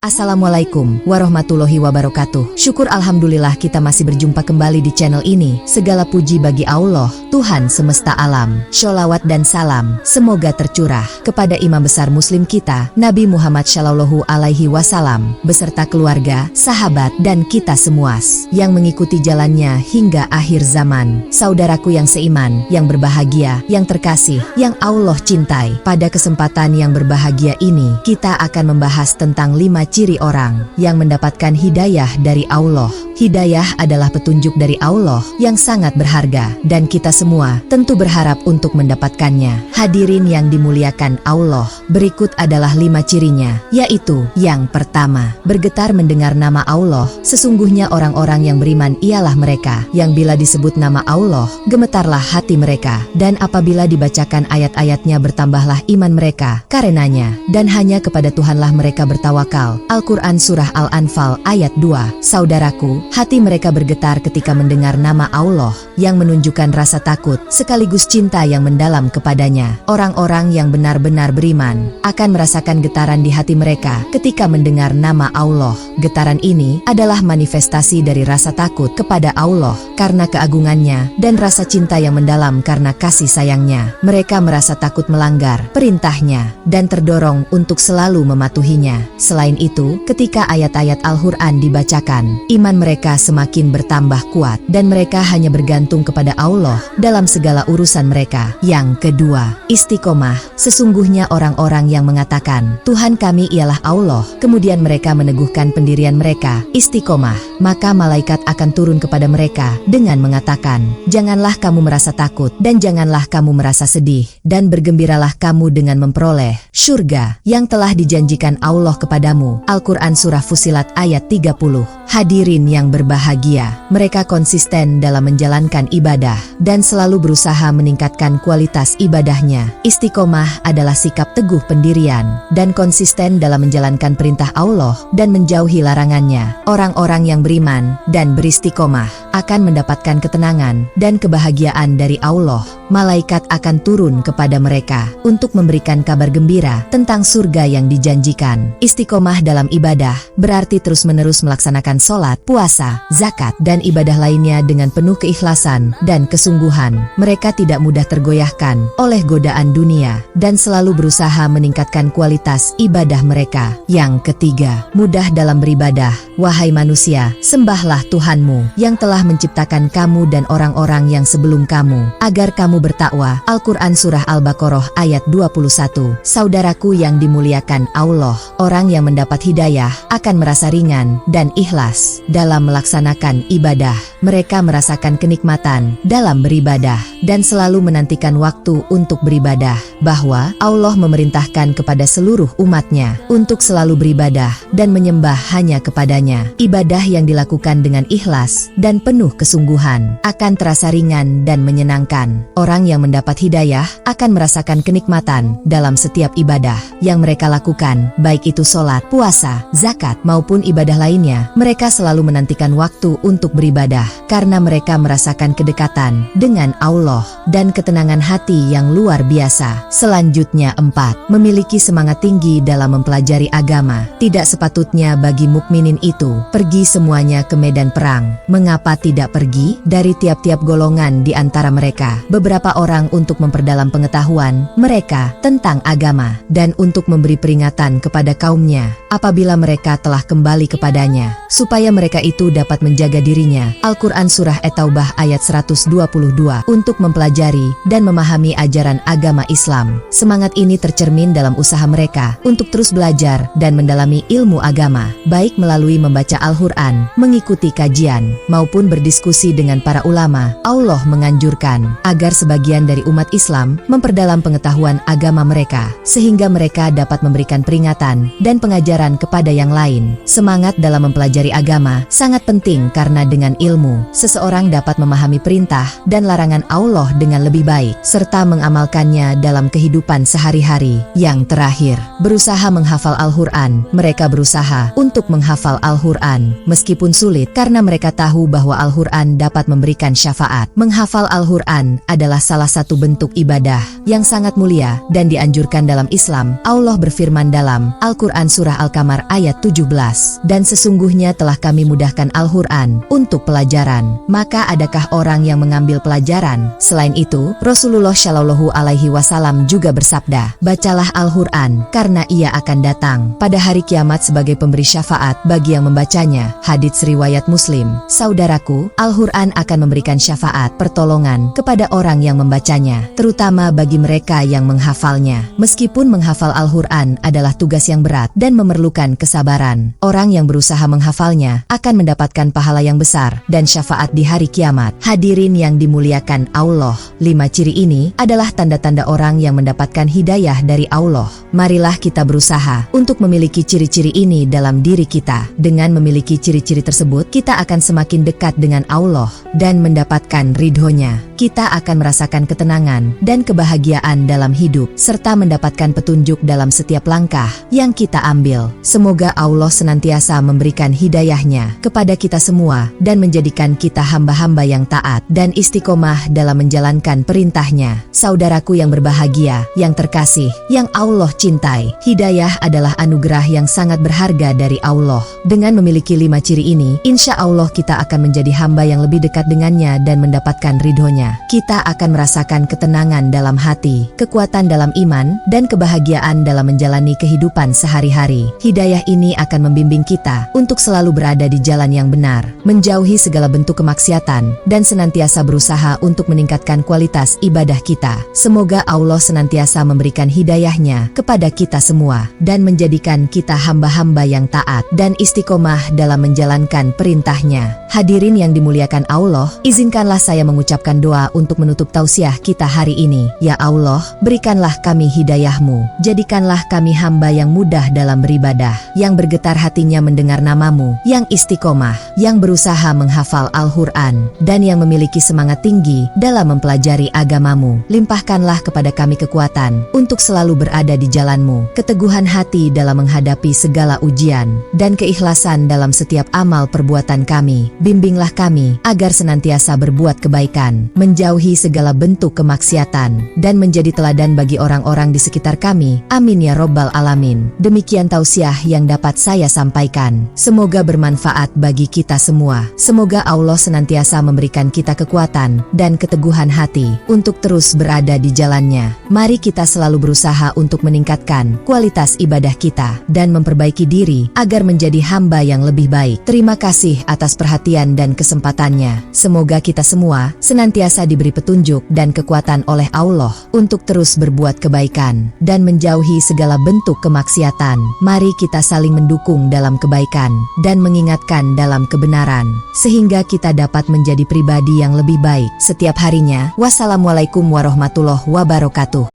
Assalamualaikum warahmatullahi wabarakatuh. Syukur alhamdulillah kita masih berjumpa kembali di channel ini. Segala puji bagi Allah, Tuhan semesta alam. Sholawat dan salam semoga tercurah kepada imam besar muslim kita, Nabi Muhammad Shallallahu Alaihi Wasallam, beserta keluarga, sahabat, dan kita semua yang mengikuti jalannya hingga akhir zaman. Saudaraku yang seiman, yang berbahagia, yang terkasih, yang Allah cintai. Pada kesempatan yang berbahagia ini, kita akan membahas tentang 5 ciri orang yang mendapatkan hidayah dari Allah. Hidayah adalah petunjuk dari Allah yang sangat berharga, dan kita semua tentu berharap untuk mendapatkannya. Hadirin yang dimuliakan Allah, berikut adalah 5 cirinya, yaitu yang pertama, bergetar mendengar nama Allah. Sesungguhnya orang-orang yang beriman ialah mereka yang bila disebut nama Allah, gemetarlah hati mereka, dan apabila dibacakan ayat-ayatnya bertambahlah iman mereka karenanya, dan hanya kepada Tuhanlah mereka bertawakal. Al-Quran Surah Al-Anfal ayat 2. Saudaraku, hati mereka bergetar ketika mendengar nama Allah yang menunjukkan rasa takut sekaligus cinta yang mendalam kepadanya. Orang-orang yang benar-benar beriman akan merasakan getaran di hati mereka ketika mendengar nama Allah. Getaran ini adalah manifestasi dari rasa takut kepada Allah karena keagungannya dan rasa cinta yang mendalam karena kasih sayangnya. Mereka merasa takut melanggar perintahnya dan terdorong untuk selalu mematuhinya. Selain itu, ketika ayat-ayat Al-Quran dibacakan, iman mereka semakin bertambah kuat dan mereka hanya bergantung kepada Allah dalam segala urusan mereka. Yang kedua, istiqomah. Sesungguhnya orang-orang yang mengatakan, Tuhan kami ialah Allah, kemudian mereka meneguhkan pendirian mereka, istiqomah, maka malaikat akan turun kepada mereka dengan mengatakan, janganlah kamu merasa takut dan janganlah kamu merasa sedih, dan bergembiralah kamu dengan memperoleh syurga yang telah dijanjikan Allah kepadamu. Al-Quran Surah Fussilat ayat 30. Hadirin yang berbahagia, mereka konsisten dalam menjalankan ibadah dan selalu berusaha meningkatkan kualitas ibadahnya. Istiqomah adalah sikap teguh pendirian dan konsisten dalam menjalankan perintah Allah dan menjauhi larangannya. Orang-orang yang beriman dan beristiqomah akan mendapatkan ketenangan dan kebahagiaan dari Allah. Malaikat akan turun kepada mereka untuk memberikan kabar gembira tentang surga yang dijanjikan. Istiqomah dalam ibadah berarti terus-menerus melaksanakan sholat, puasa, zakat, dan ibadah lainnya dengan penuh keikhlasan dan kesungguhan. Mereka tidak mudah tergoyahkan oleh godaan dunia dan selalu berusaha meningkatkan kualitas ibadah mereka. Yang ketiga, mudah dalam beribadah. Wahai manusia, sembahlah Tuhanmu yang telah menciptakan kamu dan orang-orang yang sebelum kamu, agar kamu bertakwa. Al-Quran Surah Al-Baqarah ayat 21. Saudaraku yang dimuliakan Allah, orang yang mendapat hidayah akan merasa ringan dan ikhlas dalam melaksanakan ibadah. Mereka merasakan kenikmatan dalam beribadah dan selalu menantikan waktu untuk beribadah, bahwa Allah memerintahkan kepada seluruh umatnya untuk selalu beribadah dan menyembah hanya kepadanya. Ibadah yang dilakukan dengan ikhlas dan penuh kesungguhan akan terasa ringan dan menyenangkan. Orang yang mendapat hidayah akan merasakan kenikmatan dalam setiap ibadah yang mereka lakukan, baik itu sholat, puasa, zakat, maupun ibadah lainnya. Mereka selalu menantikan waktu untuk beribadah karena mereka merasakan kedekatan dengan Allah dan ketenangan hati yang luar biasa. Selanjutnya 4. Memiliki semangat tinggi dalam mempelajari agama. Tidak sepatutnya bagi mukminin itu pergi semuanya ke medan perang. Mengapa tidak pergi dari tiap-tiap golongan di antara mereka beberapa orang untuk memperdalam pengetahuan mereka tentang agama dan untuk memberi peringatan kepada kaumnya apabila mereka telah kembali kepadanya, supaya mereka itu dapat menjaga dirinya. Al-Quran Surah At-Taubah ayat 122. Untuk mempelajari dan memahami ajaran agama Islam. Semangat ini tercermin dalam usaha mereka untuk terus belajar dan mendalami ilmu agama, baik melalui membaca Al-Quran, mengikuti kajian, maupun berdiskusi dengan para ulama. Allah menganjurkan agar sebagian dari umat Islam memperdalam pengetahuan agama mereka, sehingga mereka dapat memberikan peringatan dan pengajaran kepada yang lain. Semangat dalam mempelajari agama sangat penting karena dengan ilmu, seseorang dapat memahami perintah dan larangan Allah dengan lebih baik, serta mengamalkannya dalam kehidupan sehari-hari. Yang terakhir, berusaha menghafal Al-Quran. Mereka berusaha untuk menghafal Al-Quran, meskipun sulit karena mereka tahu bahwa Al-Quran dapat memberikan syafaat. Menghafal Al-Quran adalah salah satu bentuk ibadah yang sangat mulia dan dianjurkan dalam Islam. Allah berfirman dalam Al-Quran surah Al-Qamar ayat 17, dan sesungguhnya telah kami mudahkan Al-Quran untuk pelajaran. Maka adakah orang yang mengambil pelajaran? Selain itu, Rasulullah Shallallahu Alaihi Wasallam juga bersabda, bacalah Al-Quran karena ia akan datang pada hari kiamat sebagai pemberi syafaat bagi yang membacanya. Hadits riwayat Muslim. Saudaraku, Al-Quran akan memberikan syafaat pertolongan kepada orang yang membacanya, terutama bagi mereka yang menghafalnya. Meskipun menghafal Al-Quran adalah tugas yang berat dan memerlukan kesabaran, orang yang berusaha menghafalnya akan mendapatkan pahala yang besar dan syafaat di hari kiamat. Hadirin yang dimuliakan Allah, 5 ciri ini adalah tanda-tanda orang yang mendapatkan hidayah dari Allah. Marilah kita berusaha untuk memiliki ciri-ciri ini dalam diri kita. Dengan memiliki ciri-ciri tersebut, kita akan semakin dekat dengan Allah dan mendapatkan ridhonya. Kita akan merasakan ketenangan dan kebahagiaan dalam hidup, serta mendapatkan petunjuk dalam setiap langkah yang kita ambil. Semoga Allah senantiasa memberikan hidayahnya kepada kita semua dan menjadikan kita hamba-hamba yang taat dan istiqomah dalam menjalankan perintahnya. Saudaraku yang berbahagia, yang terkasih, yang Allah cintai, hidayah adalah anugerah yang sangat berharga dari Allah. Dengan memiliki 5 ciri ini, insya Allah kita akan menjadi hamba yang lebih dekat dengannya dan mendapatkan ridhonya. Kita akan merasakan ketenangan dalam hati, kekuatan dalam iman, dan kebahagiaan dalam menjalani kehidupan sehari-hari. Hidayah ini akan membimbing kita untuk selalu berada di jalan yang benar, menjauhi segala bentuk kemaksiatan, dan senantiasa berusaha untuk meningkatkan kualitas ibadah kita. Semoga Allah senantiasa memberikan hidayahnya kepada kita semua, dan menjadikan kita hamba-hamba yang taat dan istiqomah dalam menjalankan perintahnya. Hadirin yang dimuliakan Allah, izinkanlah saya mengucapkan doa untuk menutup tausiah kita hari ini. Ya Allah, berikanlah kami hidayah-Mu, jadikanlah kami hamba yang mudah dalam beribadah, yang bergetar hatinya mendengar nama-Mu, yang istiqomah, yang berusaha menghafal Al-Quran, dan yang memiliki semangat tinggi dalam mempelajari agama-Mu. Limpahkanlah kepada kami kekuatan untuk selalu berada di jalan-Mu, keteguhan hati dalam menghadapi segala ujian, dan keikhlasan dalam setiap amal perbuatan kami. Bimbinglah kami agar senantiasa berbuat kebaikan, menjauhi segala bentuk kemaksiatan, dan menjadi teladan bagi orang-orang di sekitar kami. Amin ya Robbal Alamin. Demikian tausiah yang dapat saya sampaikan. Semoga bermanfaat bagi kita semua. Semoga Allah senantiasa memberikan kita kekuatan dan keteguhan hati untuk terus berada di jalannya. Mari kita selalu berusaha untuk meningkatkan kualitas ibadah kita dan memperbaiki diri agar menjadi hamba yang lebih baik. Terima kasih atas perhatian dan kesempatannya. Semoga kita semua senantiasa diberi petunjuk dan kekuatan oleh Allah untuk terus berbuat kebaikan dan menjauhi segala bentuk kemaksiatan. Mari kita saling mendukung dalam kebaikan dan mengingatkan dalam kebenaran, sehingga kita dapat menjadi pribadi yang lebih baik setiap harinya. Wassalamualaikum warahmatullahi wabarakatuh.